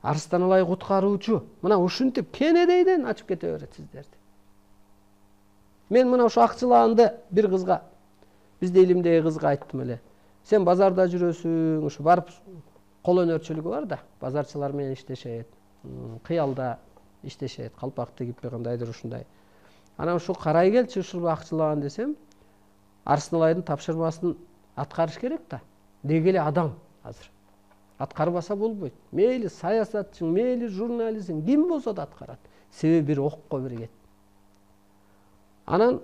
Арыстан Алай куткаруучу мына ушинтип кенедейден ачып кете берет сиздерди. Мен мына ушу акчылаанды бир кызга, бизде илимдеги кызга айттым эле. Сен базарда жүрөсүң, ушу барып кол өнөрчүлүгү бар да, базарчылар менен иштешет, кыялда иштешет, калпак тигиппи кандайдыр ушундай. Анан ушу карай келчи ушул акчылаган десем, Арыстан Алайдын тапшырмасын аткарыш керек да. Деги эле адам азыр. Аткарбаса болбойт. Мейли саясатчың, мейли журналистиң, ким болсо да аткарат. Себеби бир окко биригет. Анан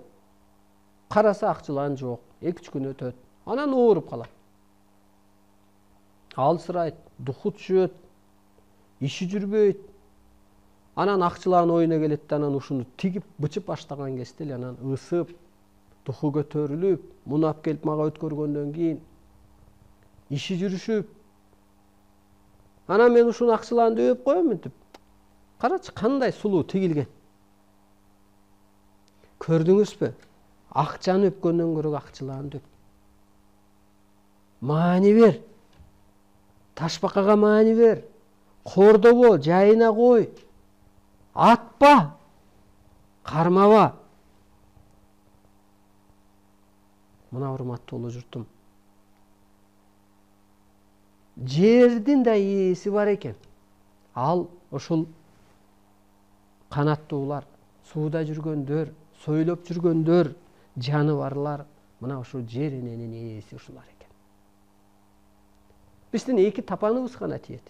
караса акчылаан жок, 2-3 күн өтөт. Анан ооруп калат. Алсырайт, духу түшөт, иши жүрбөйт. Анан акчылаан оюна келет да, анан ушуну тигип, бычып баштаган кезде эле анан ысып, духу көтөрүлүп, мунап келип мага өткөргөндөн кийин иши жүрүшүп. Анан мен ушуну акчылаанды өп коем мынтип. Карачы кандай сулуу тигилген. Көрдүңүзбү? Акчаны өпкөндөн көрө акчылаанды өп. Маани бер. Ташбакага маани бер. Кордобо, жайына кой. Атпа. Кармаба. Мына урматтуулуу журтум. Жердин да ээси бар экен. Ал ошол канаттуулар, сууда жүргөндөр, сойлоп жүргөндөр, жаныбарлар, мына ушул жер эненин ээси ушулар экен. Биздин 2 тапаныбыз гана тиет.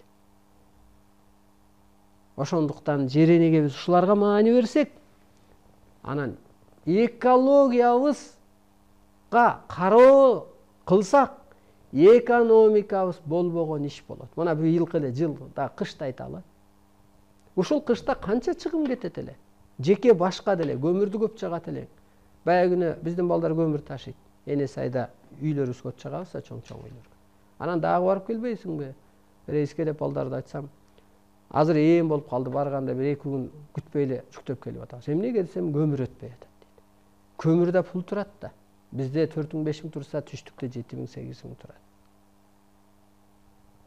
Ошондуктан жер энеге биз ушуларга маани берсек, анан экологиябызга кароо кылсак, экономикабыз болбогон иш болот. Мына быйылкы эле жылда кышта айталы. Ушул кышта канча чыгым кетет эле. Жеке башка деле көмүрдү көп жагат эле. Баягы күнү биздин балдар көмүр ташыйт. Энес айда үйлөрүбүзгө чыгабыз, чоң-чоң үйлөргө. Анан дагы барып келбейсиңби? Рейске деп балдарды айтсам, азыр ээн болуп калды, барганда 1-2 күн күтпөй эле жүктөп келип атабыз. Эмнеге десем, көмүр өтпөй атат дейт. Көмүрдө пул турат да. Бизде 4-5 миң турса, түштүктө 7-8 миң турат.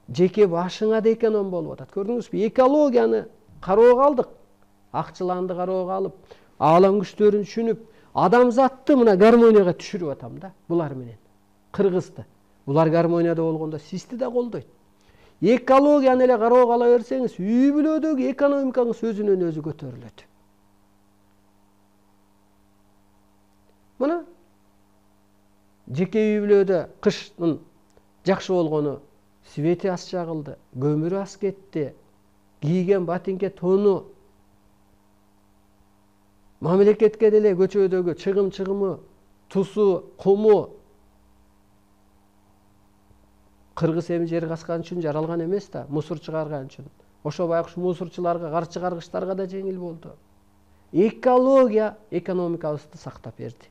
Жеке башыңа да эконом болуп атат. Көрдүңүзбү? Экологияны кароого алдык. Акчылаанды кароого алып, аалам күчтөрүн түшүнүп, адамзатты мына гармонияга түшүрүп атам да, булар менен. Кыргызды. Булар гармонияда болгондо сизди да колдойт. Экологияны эле кароого ала берсеңиз, үй бүлөдөгү экономикаңыз өзүнөн өзү көтөрүлөт. Мына жеке үй бүлөдө кыштын жакшы болгону, свети аз жагылды, көмүрү аз кетти, кийген батинке тону, мамлекетке деле көчөдөгү чыгымы, тусу, куму кыргыз эми жер каскан үчүн жаралган эмес да, мусор чыгарган үчүн. Ошо байкуш мусорчуларга, кар чыгаргычтарга да жеңил болду. Экология экономикабызды сактап берди.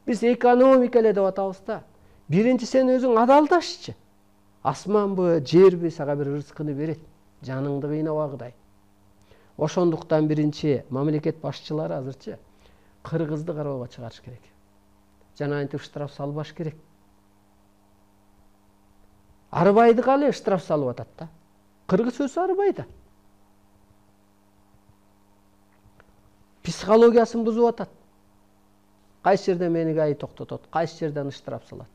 Биз экономика эле деп атабыз да. Биринчи сен өзүң адалдашчы. Асманбы, жерби сага бир ырыскыны берет, жаныңды кыйнабагыдай. Ошондуктан биринчи мамлекет башчылары азырчы кыргызды кароого чыгарыш керек. Жана антип штраф салбаш керек. Арбайдыга эле штраф салып атат да. Кыргыз өзү арбайда. Психологиясын бузуп атат. Кайсы жерде мени ГАИ токтотот, кайсы жерден штраф салат.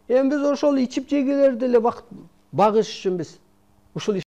Эми биз ошол ичип жегелерди эле багыш үчүн биз ушул